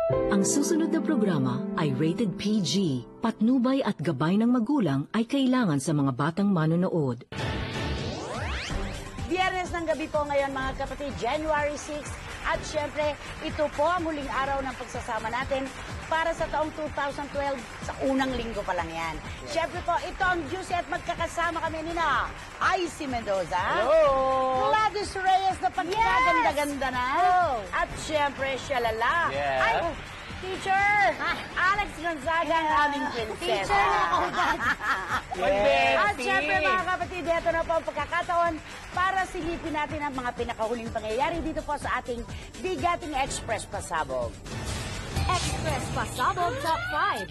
Ang susunod na programa ay rated PG. Patnubay at gabay ng magulang ay kailangan sa mga batang manonood. Biyernes ng gabi po ngayon mga kapatid, January 6. At syempre, ito po ang huling araw ng pagsasama natin para sa taong 2012. Sa unang linggo pa lang yan. Syempre po, ito ang Juicy at magkakasama kami nina Icy Mendoza. Hello! Gladys Reyes na pagkaganda-ganda na. Hello! At syempre, Shalala. Yes. Ay, teacher! Alex Gonzaga ang aming prinsesa. Teacher na Yes. At syempre mga kapatid, ito na po ang pagkakataon para silipin natin ang mga pinakahuling pangyayari dito po sa ating Bigating Express Pasabog. Express Pasabog Top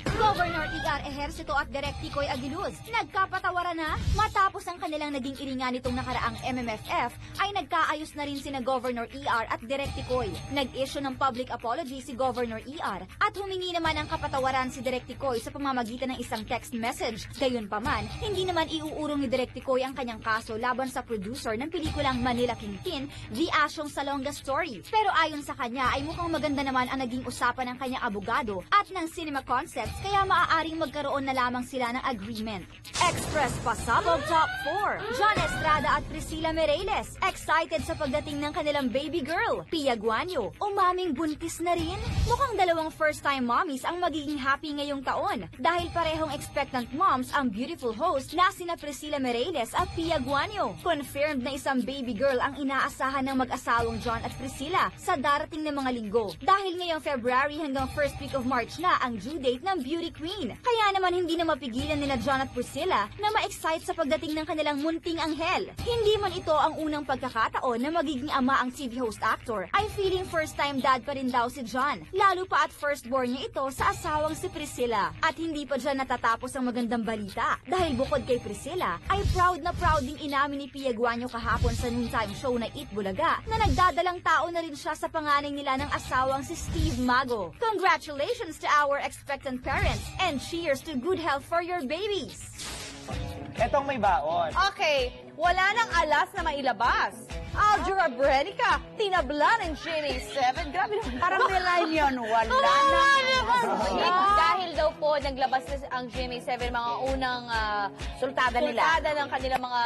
5. Governor E.R. Ejercito at Direk Ticoy Aguiluz nagkapatawaran na matapos ang kanilang naging iringan nitong nakaraang MMFF ay nagkaayos na rin sina Governor E.R. at Direk Ticoy. Nag-issue ng public apology si Governor E.R. at humingi naman ng kapatawaran si Direk Ticoy sa pamamagitan ng isang text message. Gayunpaman, hindi naman iuurong ni Direk Ticoy ang kanyang kaso laban sa producer ng pelikulang Manila Kingpin, The Asyong Salonga Story. Pero ayon sa kanya ay mukhang maganda naman ang naging usapan ng kanyang abogado at ng Cinema Concepts kaya maaaring magkaroon na lamang sila ng agreement. Express Pasabog Top 4. John Estrada at Priscilla Mireles excited sa pagdating ng kanilang baby girl. Pia Guanyo, umaming buntis na rin? Mukhang dalawang first-time mommies ang magiging happy ngayong taon dahil parehong expectant moms ang beautiful host na sina Priscilla Mireles at Pia Guanyo. Confirmed na isang baby girl ang inaasahan ng mag-asawang John at Priscilla sa darating na mga linggo dahil ngayong February hanggang first week of March na ang due date ng beauty queen. Kaya naman hindi na mapigilan nila John at Priscilla na ma-excite sa pagdating ng kanilang munting anghel. Hindi man ito ang unang pagkakataon na magiging ama ang TV host actor, ay feeling first-time dad pa rin daw si John. Lalo pa at firstborn niya ito sa asawang si Priscilla. At hindi pa dyan natatapos ang magandang balita. Dahil bukod kay Priscilla, ay proud ding inamin ni Pia Guanyo kahapon sa noontime show na Eat Bulaga na nagdadalang tao na rin siya sa panganay nila ng asawang si Steve Mago. Congratulations to our expectant parents and cheers to good health for your babies! Etong may baon. Okay, wala nang alas na mailabas. Aljura Brenica, tinabla ng GMA7. Grabe naman. Parang millennium, wala na. Dahil daw po, naglabas na ang GMA7 mga unang Sultada nila. ng kanilang mga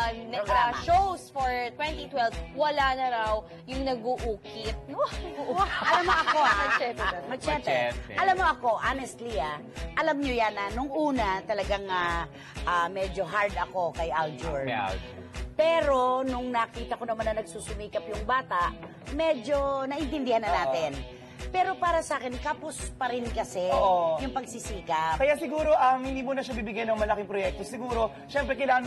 shows for 2012. Wala na raw yung nag-uukit. Alam mo ako, Machete. Machete. Alam mo ako, honestly, alam nyo yan, nung una, talagang medyo hard ako kay Aljur. Pero, nung nakita ko naman na nagsusumikap yung bata, medyo naintindihan na natin. Pero para sa akin, kapos pa rin kasi yung pagsisikap. Kaya siguro, hindi mo na siya bibigyan ng malaking proyekto. Siguro, syempre, kailangan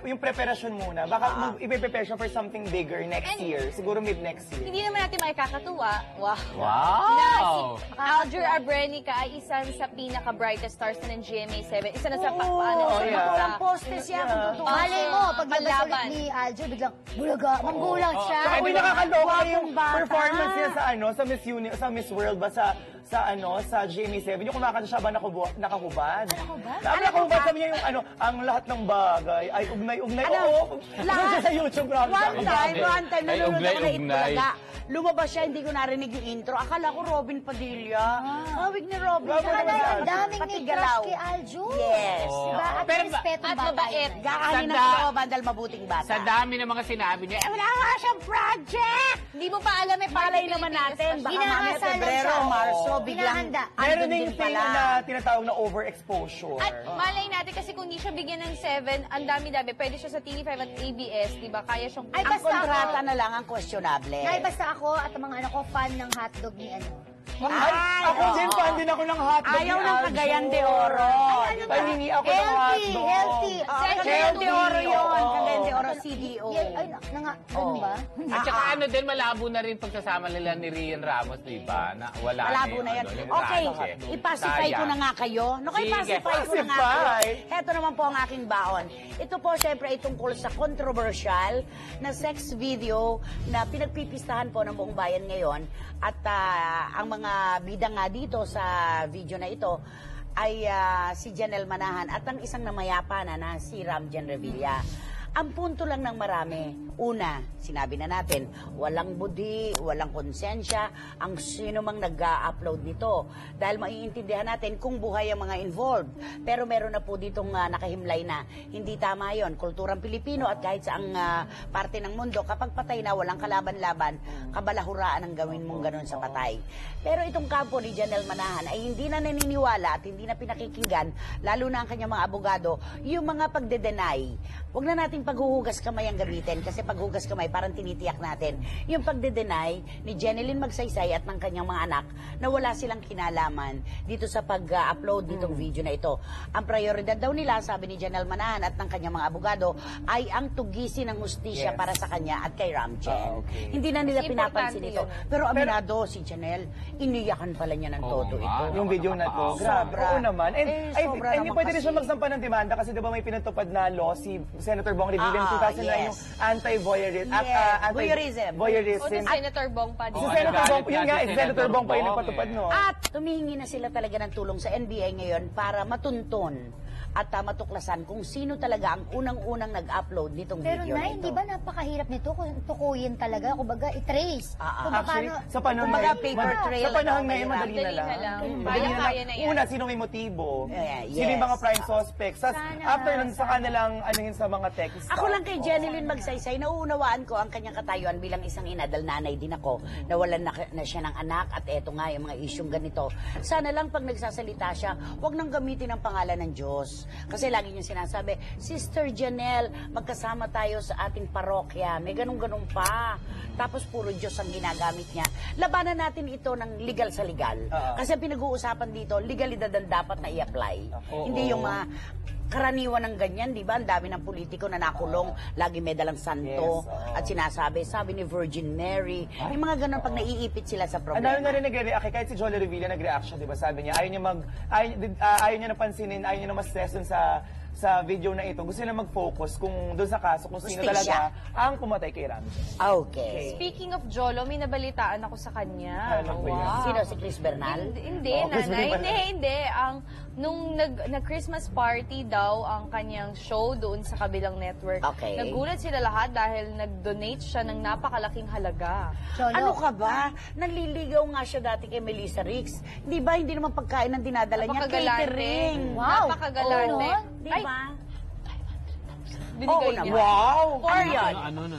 yung preparasyon muna. Baka i-prepare siya for something bigger next year. Siguro mid-next year. Hindi naman natin makakatuwa. Wow! Na si Aljur Abrenica ay isa sa pinaka-brightest stars na ng GMA7. Isa na sa Walang postes yan. Malay mo, pag Maglaban. ulit ni Aljo, biglang bulaga, manggulang siya. Saka hindi nakakaloka yung bata. performance niya sa Miss World ba sa GMA7, yung kumakanta siya ba nakahubad? Nakahubad, sabi niya yung ang lahat ng bagay ay ugnay-ugnay. Lahat siya sa YouTube, grabe. One time, nanonood ako na ugnay. Itbulaga. Lumabas siya, hindi ko narinig yung intro. Akala ko Robin Padilla. Hawig ni Robin. Daming may crush kay Aljo. Yes. Diba? At Pero respetong at bata mabait. yun. Gakahin ng kalooban dahil mabuting bata. Sa dami ng mga sinabi niya, wala nga siyang project! Hindi mo pa alam Malay naman natin, baka mamaya Inaasal lang Febrero, siya. Marso, biglang Hinahanda. Meron andun na din yung thing pala. na tinatawag na overexposure. At malay natin kasi kung di siya bigyan ng 7, ang dami-dami. Pwede siya sa TV5 at ABS, di ba? Kaya siyang... Ay, Ang basta kontrata ako. na lang ang questionable. Nay, basta ako at ang mga anak ko fan ng hotdog ni Ako din ako ng hotdog. Ayaw ni ng Aljo. Cagayan de Oro. Pahingi ako ng hotdog. Healthy. Cagayan de Oro yun. Oo. Cagayan de Oro, CDO. Ay, ganun ba? At saka din, malabo na rin pagsasama nila ni Rian Ramos, di ba? Na wala Malabo na yan. yung Okay, project. ipacify ko Sayang. na nga kayo. Sige, Ipacify ko na nga kayo. pacify. Heto naman po ang aking baon. Ito po, syempre, ay tungkol sa controversial na sex video na pinagpipistahan po ng buong bayan ngayon. At ang mga bida nga dito sa video na ito ay si Janelle Manahan at ang isang namayapa na si Ramjen Revilla. Ang punto lang ng marami, Una, sinabi na natin, walang budi, walang konsensya ang sino mang nag-upload nito. Dahil maiintindihan natin kung buhay ang mga involved. Pero meron na po ditong nakahimlay na hindi tama yon. Kulturang Pilipino at kahit saang parte ng mundo, kapag patay na, walang kalaban-laban, kabalahuraan ang gawin mong ganun sa patay. Pero itong kampo ni Janelle Manahan ay hindi na naniniwala at hindi na pinakikinggan, lalo na ang kanyang mga abogado, yung mga pagde-deny. Huwag na nating paghuhugas kamay ang gamitin kasi paghugas kamay parang tinitiyak natin yung pagde-deny ni Jeneline Magsaysay at ng kanyang mga anak na wala silang kinalaman dito sa pag-upload nitong video na ito. Ang prioridad daw nila, sabi ni Janelle Manahan at ng kanyang mga abogado, ay ang tugisin ng hustisya para sa kanya at kay Ramjen. Hindi na nila pinapansin ito. Pero aminado si Janelle, iniyakan pala niya ng todo ito. Yung video na to. Grabe. Oo naman. And hindi pwede rin siya magsampa ng demanda kasi diba may pinatupad na law si Senator Bong Revilla in 2009 yung anti-voyeurism. O si Senator Bong pa din. Si Senator Bong, yun nga, Senator Bong pa yung nagpatupad, no? At tumihingi na sila talaga ng tulong sa NBI ngayon para matunton at matuklasan kung sino talaga ang unang-unang nag-upload nitong Pero video na Nay, ito. di ba napakahirap nito kung tukuyin talaga, kumbaga i-trace. Kung Actually, paano- sa panahon Kumbaga, ngayon, paper trail sa panahon na ngayon, madali na Madali na lang. lang. Madali na Kaya lang. na yan. Una, sino may motibo? Yes. Sino yung mga prime suspects? Sana, After nun, saka nilang anuhin sa mga text. Ako lang kay Jeneline Magsaysay, nauunawaan ko ang kanyang katayuan bilang isang ina, dahil nanay din ako, nawalan na siya ng anak at eto nga yung mga isyong ganito. Sana lang pag nagsasalita siya, huwag nang gamitin ang pangalan ng Diyos. Kasi lagi niya sinasabi, Sister Janelle, magkasama tayo sa ating parokya. May ganun-ganun pa. Tapos puro Diyos ang ginagamit niya. Labanan natin ito ng legal sa legal. Kasi pinag-uusapan dito, legalidad ang dapat na i-apply. Hindi yung mga karaniwan ng ganyan, di ba? Ang dami ng politiko na nakulong, lagi may dalang santo, at sinasabi, sabi ni Virgin Mary, yung mga ganun pag naiipit sila sa Ang problema. dami na rin nag-react. Kahit si Jolie Revilla nag-react siya, di ba? Sabi niya, ayaw niya napansinin, ayaw niya na ma-stress dun sa video na ito. Gusto niya mag-focus doon sa kaso, kung sino Justisya. talaga ang pumatay kay Ramjen. Okay. Speaking of Jolo, may nabalitaan ako sa kanya. Ano ba yan? Sino? Si Chris Bernal? Hindi, Chris nanay. Bernal. Hindi. Nung nag-Christmas party daw ang kanyang show doon sa kabilang network. Okay. Nagulat sila lahat dahil nag-donate siya ng napakalaking halaga. Ano ka ba? Nanliligaw nga siya dati kay Melissa Ricks. Di ba, hindi naman pagkain ang dinadala niya, Napakagalante. catering. Napakagalante. Oo, di Ay, ba? binigay Oo niya. naman. Wow! Ano yan?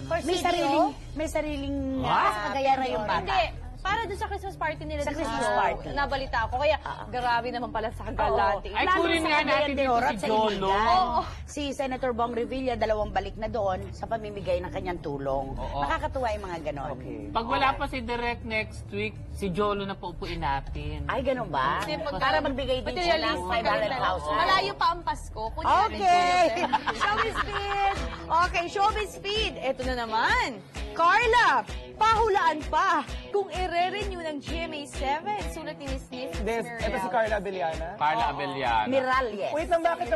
For May sariling, sariling kagaya pera yung ngayon. bata. Hindi. Para doon sa Christmas party nila. Sa doon Christmas show. party. Nabalita ako. Kaya, grabe naman pala sa galante. Ay, Lalo kunin sa nga Cagayan natin de dito Oro si at sa Jolo. Iligan. Oo. Si Senator Bong Revilla, 2 balik na doon sa pamimigay ng kanyang tulong. Oo. Nakakatuwa yung mga ganon. Okay. Pag wala pa si Direk next week, si Jolo na paupuin natin. Ay, ganun ba? Kasi pag- Para magbigay din siya ng materialistic ka rin 500,000. Malayo pa ang Pasko. Kunin Okay! Showbiz Speed! Okay, Showbiz Speed! Ito na naman. Carla, pahulaan pa kung i-renew ng GMA7. Sulat ni Miss Miss Ito si Carla Abellana. Carla Abellana. Miralles. Wait lang, bakit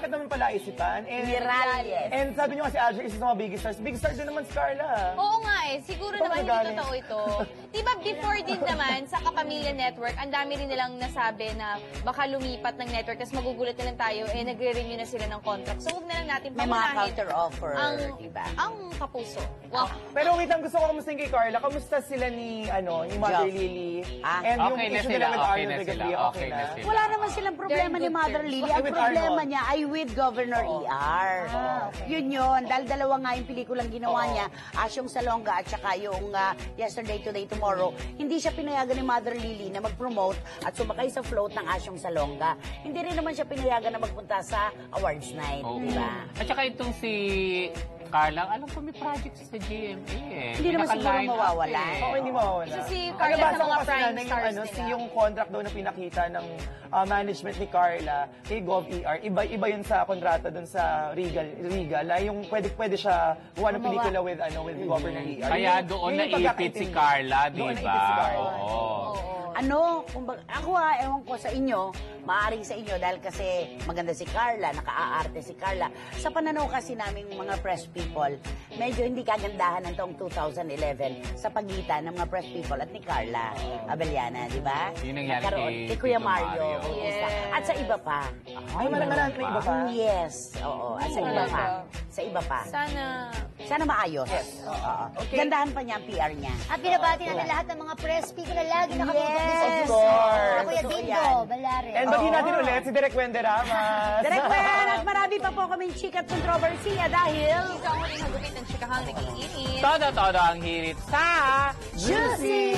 naman pala isipan? Miralles. And sabi niyo kasi Alger, isa sa mga big stars. Big star din naman si Carla. Oo nga eh. Siguro Ito naman hindi magaling. totoo ito. Diba before din naman sa Kapamilya Network, ang dami rin nilang nasabi na baka lumipat ng network kasi magugulat na lang tayo, eh nagre-renew na sila ng contract. So huwag na lang natin May mga pamunahin counter-offer, ang, diba? ang kapuso. Wow. Pero wait lang, gusto ko kamustahin kay Carla. Kamusta sila ni Mother Joff. Lily? Ah, And yung okay na issue sila, nila with okay Arnold na sila, Regadilla, okay na sila. Wala naman silang problema They're ni in good Mother terms. Lily. Okay, Ang with problema Arnold. niya ay with Governor ER. Yun yun. Dahil 2 nga yung pelikulang ginawa niya, Asyong Salonga at saka yung Yesterday, Today, Tomorrow. Hindi siya pinayagan ni Mother Lily na mag-promote at sumakay sa float ng Asyong Salonga. Hindi rin naman siya pinayagan na magpunta sa awards night. Oo. Di ba? At saka itong si Carla, alam ko may project sa GMA eh. Hindi naman siguro Naka-line up mawawala. eh. Oo, hindi mawawala. Isa si Carla Nabasa sa ko mga kasi prime na stars si nila. yung contract daw na pinakita ng management ni Carla kay GovER, iba yun sa kontrata dun sa Regal. Yung pwede siya gawa ng pelikula with Governor ER. Kaya doon Yun yung naipit si pagkakaintindi. Carla, di Doon naipit ba? si Carla. Oo. Ano, kumbaga, ako ewan ko sa inyo, maaaring sa inyo dahil kasi maganda si Carla, naka-aarte si Carla. Sa pananaw kasi naming mga press people, medyo hindi kagandahan ng taong 2011 sa pagitan ng mga press people at ni Carla Abellana, di ba? Yung nangyari Nagkaroon kay kay Kuya Tito Mario. Mario. Bautista. At sa iba pa. Ay, marami na iba pa. Yes, oo. At sa iba pa. Talaga? Sa iba pa. Sana Sana maayos. Gandahan pa niya ang PR niya. At binabati natin lahat ng mga press people na lagi nakapunta din sa Yes, news. of course. Ako yung Totoo Dindo, yan. Balare. And batiin natin ulit si Direk Wende Ramas. Direk Wen, at marami pa po kaming chika at kontrobersiya dahil... Ito ang huling hagupit ng chikahang nag-iinit. Todo ang hirit sa... Juicy!